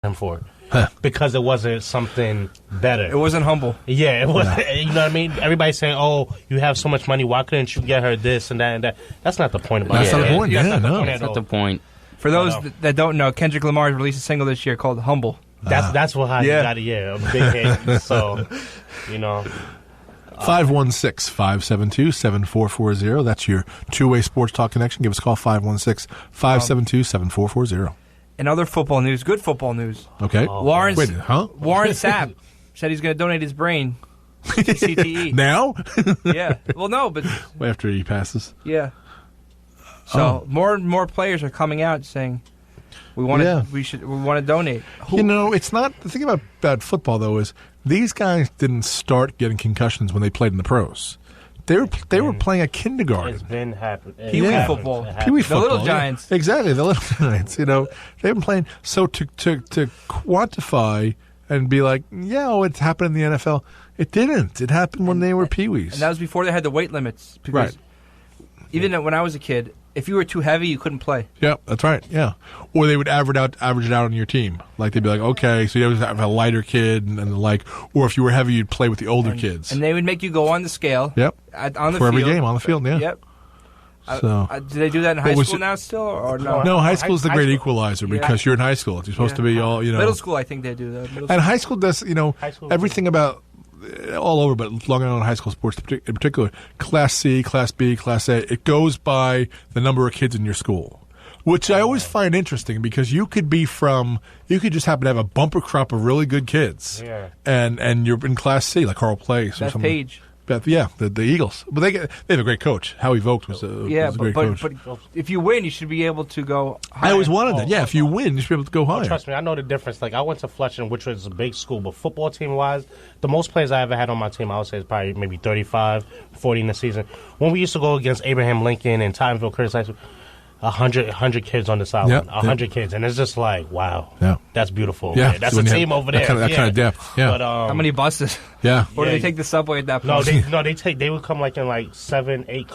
him for. Because it wasn't something better. It wasn't humble. Yeah, it wasn't. You know what I mean? Everybody's saying, "Oh, you have so much money. Why couldn't you get her this and that and that?" That's not the point about it. That's not the point. That's not the point. For those that don't know, Kendrick Lamar released a single this year called "Humble." That's what he got it. Yeah, a big hit. So, you know. 516-572-7440. That's your two-way sports talk connection. Give us a call, 516-572-7440. In other football news, good football news. Okay. Warren Sapp said he's going to donate his brain to CTE. Now? Yeah. Well, no, but after he passes. Yeah. So more and more players are coming out saying we want to donate. You know, it's not the thing about football though is these guys didn't start getting concussions when they played in the pros. They were playing at kindergarten. It's been happening. Pee-wee football. Pee-wee football. The Little Giants. Yeah. Exactly, the Little Giants. You know, they've been playing. So to quantify and be like, it's happened in the NFL. It didn't. It happened when they were pee-wees. And that was before they had the weight limits. Because even when I was a kid, if you were too heavy, you couldn't play. Yeah, that's right. Yeah, or they would average it out on your team. Like they'd be like, okay, so you always have a lighter kid, and like, or if you were heavy, you'd play with the older kids. And they would make you go on the scale. Yep. On the for field. every game on the field. Yeah. Yep. So do they do that in high school now still, or no? No, high school is the great equalizer because you're in high school. You're supposed to be all Middle school, I think they do that. And high school does everything about. All over, but Long Island high school sports in particular, Class C, Class B, Class A, it goes by the number of kids in your school, which I always find interesting because you could just happen to have a bumper crop of really good kids, and you're in Class C, like Carl Place or something. Page. The Eagles. But they have a great coach. Howie Vogts was a great coach. But if you win, you should be able to go higher. I always wanted that. Yeah, if you win, you should be able to go higher. Trust me, I know the difference. Like, I went to Flushing, which was a big school, but football team-wise, the most players I ever had on my team, I would say, is probably maybe 35, 40 in the season. When we used to go against Abraham Lincoln and Tottenville Curtis High School, 100 kids on the sideline, 100 kids, and it's just like, wow, that's beautiful. Yeah, that's a team over there. That kind of depth. Yeah. But, how many buses? Yeah. Or do they take the subway at that point? They would come like in like 7, 8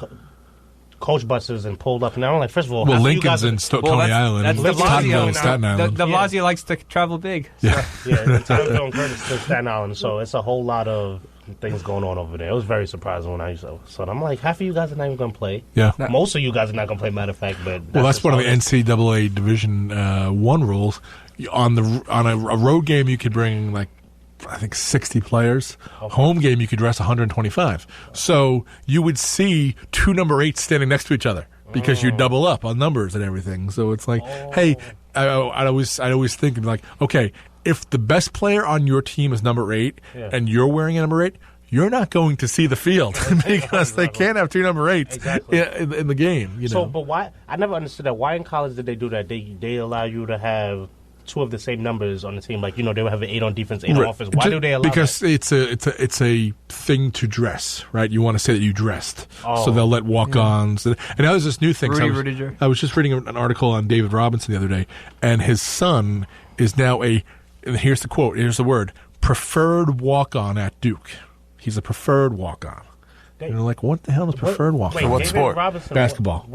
coach buses and pulled up. And I'm like, first of all, Lincoln's in Coney Island. That's Tottenville and Staten Island. De Blasio likes to travel big. So. Yeah, Tottenville and Curtis to Staten Island. So it's a whole lot of things going on over there. It was very surprising when I used to. So I'm like, half of you guys are not even going to play. Yeah. Most of you guys are not going to play, matter of fact. But that's one of the NCAA Division I rules. On a road game, you could bring like, I think 60 players. Okay. Home game, you could dress 125. So you would see two number 8s standing next to each other because you double up on numbers and everything. So it's like, hey, I always think like, okay, if the best player on your team is number 8 and you're wearing a number 8, you're not going to see the field because they can't have two number 8s in the game. You know? So, but why? I never understood that. Why in college did they do that? They allow you to have two of the same numbers on the team, like they would have an 8 on defense, 8 on offense. Why do they allow because that? it's a thing to dress, right? You want to say that you dressed, so they'll let walk-ons. And now there's this new thing. I was just reading an article on David Robinson the other day, and his son is now and here's the quote, here's the word, preferred walk-on at Duke. He's a preferred walk-on. And they're like, what the hell is preferred walk-on? For what David sport? Robinson, Basketball.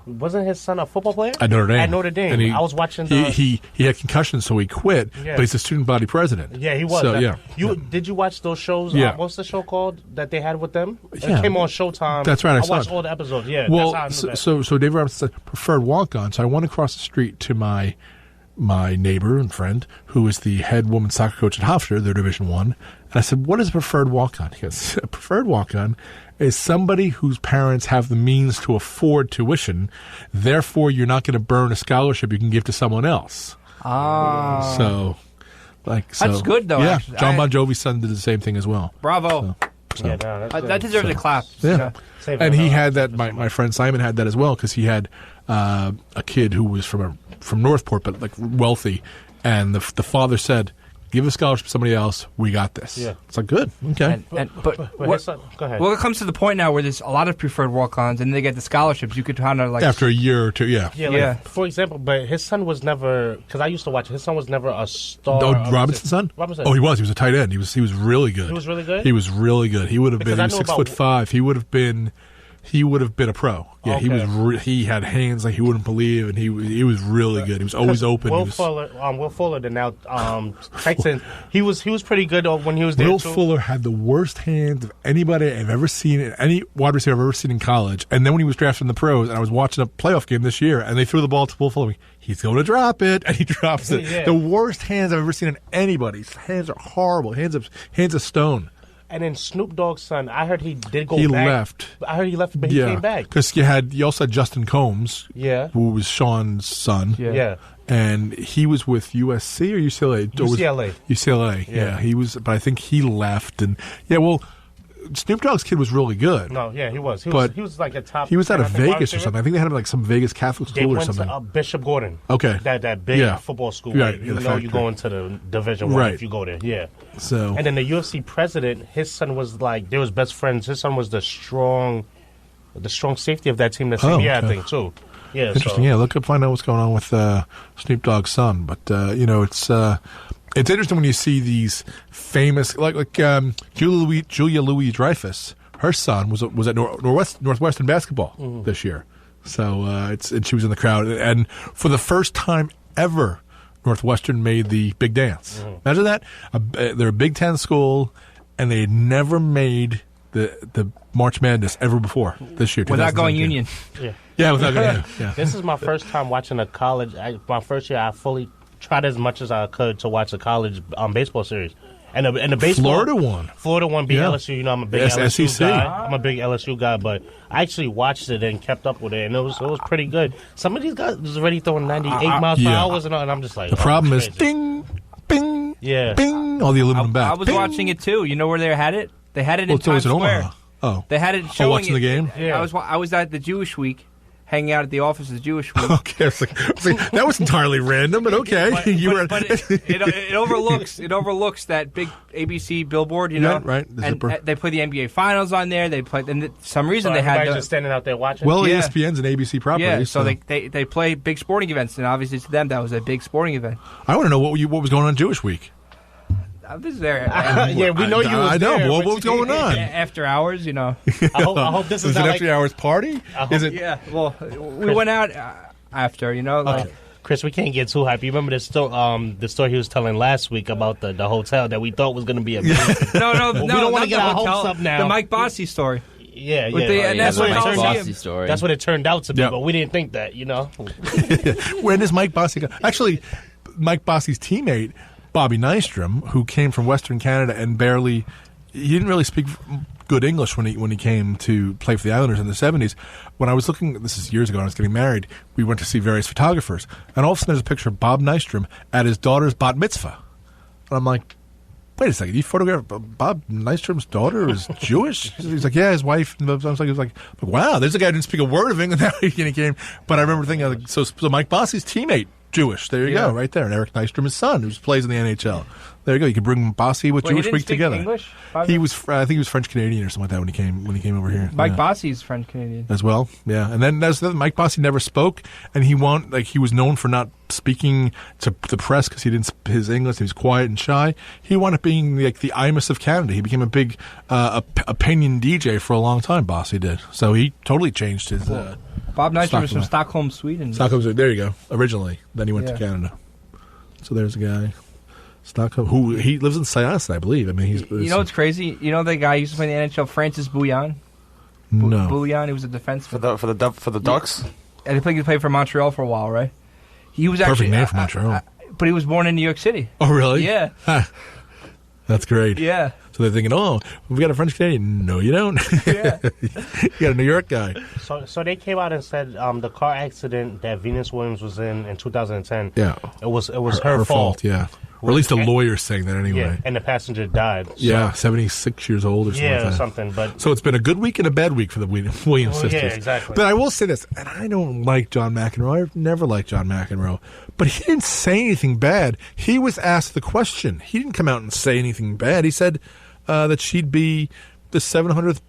Wasn't his son a football player? At Notre Dame. At Notre Dame. And I was watching he had concussions, so he quit, but he's a student body president. Yeah, he was. So, Did you watch those shows? What's the show called that they had with them? It came on Showtime. That's right. I watched all the episodes. Yeah, well, that's how I knew that. So David Robinson said preferred walk-on. So I went across the street to my neighbor and friend, who is the head women's soccer coach at Hofstra, their Division I. And I said, what is a preferred walk-on? He goes, a preferred walk-on is somebody whose parents have the means to afford tuition. Therefore, you're not going to burn a scholarship you can give to someone else. So that's good, though. Yeah, actually. John Bon Jovi's son did the same thing as well. Bravo. So. That deserves a clap. Yeah. And he had that, my friend Simon had that as well, because he had a kid who was from Northport, but like wealthy, and the father said, give a scholarship to somebody else, we got this. Yeah. It's like, good, okay. But go ahead. Well, it comes to the point now where there's a lot of preferred walk-ons, and they get the scholarships. You could kind of like... After a year or two, For example, but his son was never... Because I used to watch it. His son was never a star. Robinson's son? Robinson. Oh, he was. He was a tight end. He was really good. He was really good? He was really good. He would have been 6'5". He would have been he would have been a pro. Yeah, Okay. He had hands like he wouldn't believe, and he was really good. He was always open. Will Fuller, the now Texans, he was pretty good when he was there. Will too. Fuller had the worst hands of anybody I've ever seen, any wide receiver I've ever seen in college. And then when he was drafted in the pros, and I was watching a playoff game this year, and they threw the ball to Will Fuller, he's going to drop it, and he drops it. Yeah. The worst hands I've ever seen in anybody. His hands are horrible. Hands of stone. And then Snoop Dogg's son, I heard he did go He back. left. I heard he left, but he came back. Because you also had Justin Combs, who was Sean's son. Yeah. And he was with USC or UCLA? UCLA. UCLA, yeah. He was, but I think he left. And Snoop Dogg's kid was really good. No, yeah, he was. He was like a top. He was out of 10, Vegas or something. I think they had him like some Vegas Catholic school or something. They went to Bishop Gordon. Okay. That big football school. Right, Where you go into the Division I if you go there. Yeah. So. And then the UFC president, his son was like, they was best friends. His son was the strong safety of that team that same year, I think, too. Yeah. Interesting. Yeah, look up, find out what's going on with Snoop Dogg's son. But it's interesting when you see these famous like Julia Louis-Dreyfus. Her son was at Northwestern basketball this year, so and she was in the crowd. And for the first time ever, Northwestern made the big dance. Imagine that! They're a Big Ten school, and they had never made the March Madness ever before this year. Without going Union. Yeah, without going. Yeah. This is my first time watching a college. My first year, I fully tried as much as I could to watch a college baseball series. And the baseball, Florida won beat LSU. You know, I'm a big LSU guy. I'm a big LSU guy, but I actually watched it and kept up with it, and it was pretty good. Some of these guys was already throwing 98 miles per hour, and I'm just like, the problem is ding, bing, bing, all the aluminum bats. I was watching it too. You know where they had it? They had it in Times in Square. Omaha. Oh, they had it showing watching the game. Yeah. I was at the Jewish Week. Hanging out at the office of the Jewish Week. Okay, that was entirely random, but okay. It overlooks that big ABC billboard, you know. Right. And they play the NBA Finals on there. They play, and for some reason they had just standing out there watching. Well, ESPN's an ABC property. Yeah, so they play big sporting events, and obviously to them that was a big sporting event. I want to know what was going on Jewish Week. I was there. Yeah, we know you. I know. What was going on? After hours, you know. I hope this is an after hours party. Yeah. Well, we went out after, you know. Like, Chris, we can't get too hype. You remember the story he was telling last week about the hotel that we thought was going to be amazing? No. We don't want to get our hopes up now. The Mike Bossy story. Yeah. That's what it turned out to be, but we didn't think that, you know. When does Mike Bossy go? Actually, Mike Bossy's teammate, Bobby Nystrom, who came from Western Canada and he didn't really speak good English when he came to play for the Islanders in the 70s. When I was looking, this is years ago, when I was getting married, we went to see various photographers, and all of a sudden there's a picture of Bob Nystrom at his daughter's bat mitzvah. And I'm like, wait a second, you photographed Bob Nystrom's daughter is Jewish? He's like, yeah, his wife. I was like, wow, there's a guy who didn't speak a word of English now he came. But I remember thinking, so Mike Bossy's teammate, Jewish. There you go, right there. And Eric Nystrom, his son, who plays in the NHL. There you go. You could bring Bossy with Jewish Week together. English? He was, I think he was French Canadian or something like that when he came over here. Mike Bossy's French Canadian as well. Yeah, and then Mike Bossy never spoke, and he was known for not speaking to the press because he didn't his English. He was quiet and shy. He wound up being like the Imus of Canada. He became a big opinion DJ for a long time. Bossy did. So he totally changed his. Bob Nystrom was from Stockholm, Sweden. There you go. Originally, then he went to Canada. So there's a guy, Stockholm, who he lives in Syosset, I believe. I mean, he's. You know what's crazy? You know the guy who used to play in the NHL, Francis Bouillon. No. Bouillon, he was a defenseman for the Ducks. And he played for Montreal for a while, right? He was perfect actually name for Montreal. But he was born in New York City. Oh, really? Yeah. That's great. Yeah. So they're thinking, oh, we got a French Canadian. No, you don't. Yeah. You got a New York guy. So they came out and said the car accident that Venus Williams was in 2010. Yeah. It was her fault. Yeah. Or at least the lawyer's saying that anyway. Yeah, and the passenger died. So. Yeah, 76 years old or something. Yeah, like that. something. But so it's been a good week and a bad week for the Williams sisters. Yeah, exactly. But I will say this, and I don't like John McEnroe. I've never liked John McEnroe. But he didn't say anything bad. He was asked the question. He didn't come out and say anything bad. He said that she'd be the 700th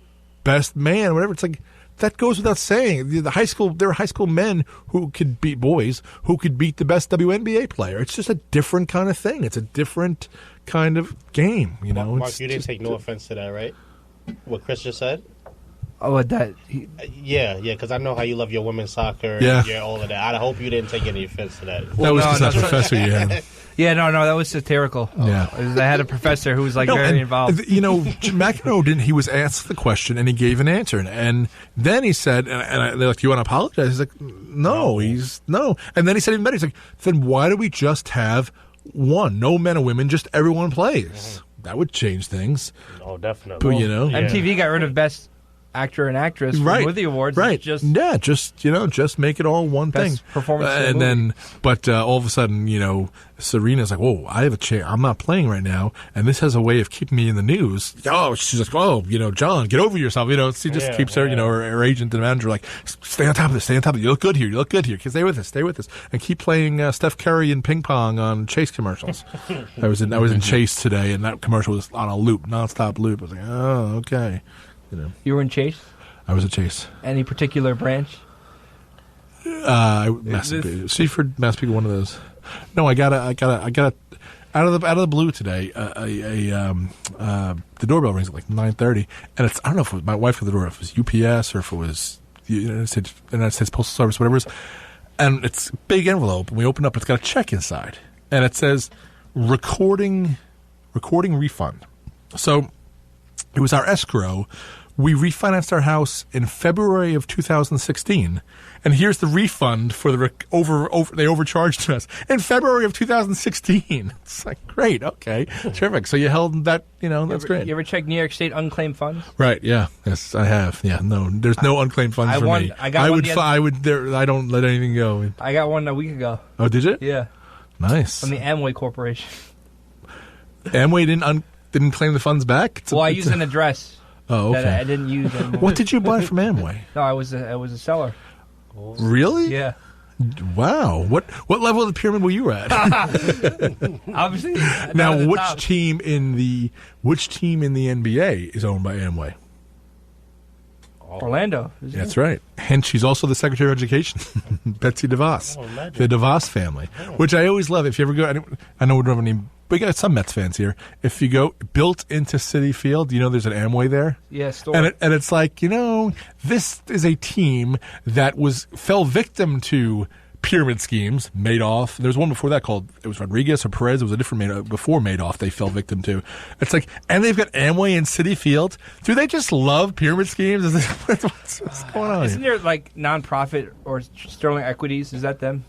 best man, or whatever. It's like, that goes without saying. There are high school men who could beat boys who could beat the best WNBA player. It's just a different kind of thing. It's a different kind of game. You know, Mark, you didn't take no offense to that, right? What Chris just said. Oh, that. Yeah, because I know how you love your women's soccer. Yeah. And all of that. I hope you didn't take any offense to that. That was just that professor you had. Yeah, no, that was satirical. Yeah. I had a professor who was very involved. You know, McEnroe didn't. He was asked the question and he gave an answer, and then he said, and they're like, "You want to apologize?" He's like, "No, no." And then he said even better. He's like, "Then why do we just have one? No men or women, just everyone plays. Mm-hmm. That would change things." Oh, definitely. But, you know, MTV got rid of Best Actor and Actress from the awards. Right. Just make it all one best thing. Performance and then, but all of a sudden, you know, Serena's like, "Whoa, I have a chair. I'm not playing right now, and this has a way of keeping me in the news." Oh, she's like, "Oh, you know, John, get over yourself." You know, she just keeps her, you know, her agent and manager like, "Stay on top of this. Stay on top of it. You look good here. You look good here. Stay with us, and keep playing Steph Curry and ping pong on Chase commercials." I was in Chase today, and that commercial was on a loop, nonstop loop. I was like, "Oh, okay." You know, you were in Chase. I was at Chase. Any particular branch? Seaford, Massapequa, one of those. No, I got out of the blue today. The doorbell rings at like 9:30, and it's, I don't know if it was my wife at the door, if it was UPS or if it was the United States Postal Service, whatever it is. And it's a big envelope, and we open up. It's got a check inside, and it says recording refund. So it was our escrow. We refinanced our house in February of 2016, and here's the refund for the they overcharged us in February of 2016. It's like, great, okay, terrific. So you held that, you know, that's great. You ever check New York State unclaimed funds? Right? Yeah. Yes, I have. Yeah. No, there's no unclaimed funds for me. I don't let anything go. I got one a week ago. Oh, did you? Yeah. Nice. From the Amway Corporation. Amway didn't claim the funds back. I used an address. Oh, okay. That I didn't use anymore. What did you buy from Amway? No, I was a seller. Really? Yeah. Wow. What level of the pyramid were you at? Obviously. Now, which team in the NBA is owned by Amway? Orlando. That's right. Hence, she's also the Secretary of Education, Betsy DeVos, the DeVos family, which I always love. If you ever go, I know we don't have any. We got some Mets fans here. If you go built into Citi Field, you know there's an Amway there. Yeah, store. And it's like, you know, this is a team that fell victim to pyramid schemes. Madoff. There was one before that called, it was Rodriguez or Perez. It was a different Madoff. Before Madoff, they fell victim to. It's like, and they've got Amway in Citi Field. Do they just love pyramid schemes? What's going on? Isn't there like nonprofit or Sterling Equities? Is that them?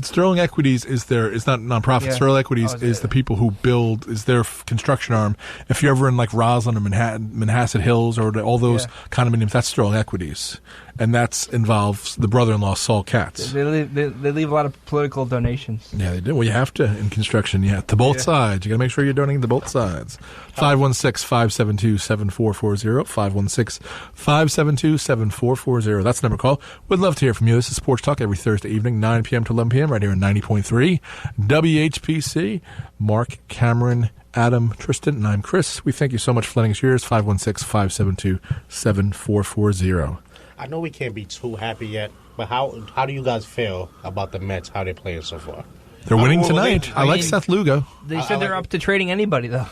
Sterling Equities is not nonprofit. Yeah. Sterling Equities is the people who build, is their construction arm. If you're ever in like Roslyn or Manhasset Hills or all those condominiums, that's Sterling Equities. And that involves the brother-in-law, Saul Katz. They leave a lot of political donations. Yeah, they do. Well, you have to in construction. Yeah, to both sides. You got to make sure you're donating to both sides. 516-572-7440. 516-572-7440. That's the number to call. We'd love to hear from you. This is Sports Talk every Thursday evening, 9 p.m. to 11 p.m. right here on 90.3 WHPC. Mark, Cameron, Adam, Tristan, and I'm Chris. We thank you so much for lending us yours. 516-572-7440. I know we can't be too happy yet, but how do you guys feel about the Mets, how they're playing so far? They're winning tonight. I like Seth Lugo. They said they're up to trading anybody, though.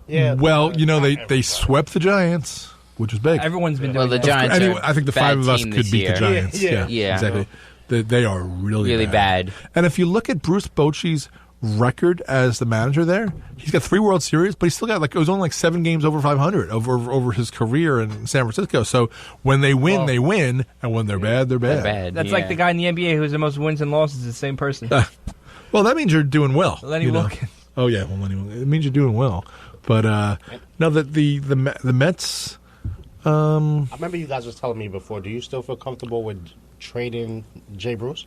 Yeah. Well, you know, they swept the Giants, which was big. Everyone's been doing the Giants. I think the five of us could beat the Giants. Yeah. Exactly. They are really bad. And if you look at Bruce Bochy's record as the manager there, he's got 3 World Series, but he's still got it was only 7 games over 500 over his career in San Francisco. So when they win, they win, and when they're bad, they're bad. That's like the guy in the NBA who has the most wins and losses, the same person. Well, that means you're doing well. Lenny Wilkens. Oh yeah, well, it means you're doing well. But no, the Mets. I remember you guys was telling me before. Do you still feel comfortable with trading Jay Bruce?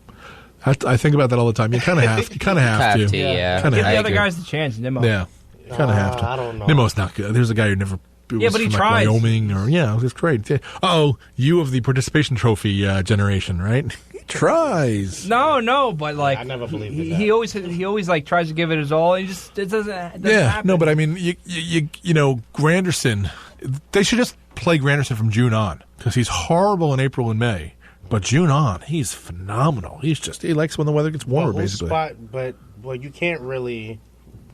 I think about that all the time. You kind of have. You kind of have to. Yeah. Give the other guys the chance, Nimmo. Yeah. You kind of have to. I don't know. Nimmo's not good. There's a guy who never. But he from tries. Wyoming it's great. Oh, you of the participation trophy generation, right? He tries. No, but like I never believed in that. He always like tries to give it his all. It doesn't happen. No, but I mean, you know, Granderson. They should just play Granderson from June on because he's horrible in April and May. But June on, he's phenomenal. He likes when the weather gets warmer, basically. But you can't really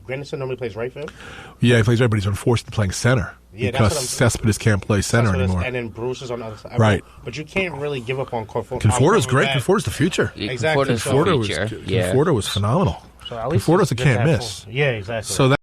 Granderson normally plays right field. Yeah, he plays right, but he's been forced to playing center. Yeah, because that's what Cespedes can't play center anymore. And then Bruce is on the other side. Right. But you can't really give up on Conforto's. Conforto's great. Conforto's the future. Exactly. Conforto was Conforto was phenomenal. So at least Conforto's a can't miss. Yeah, exactly. So that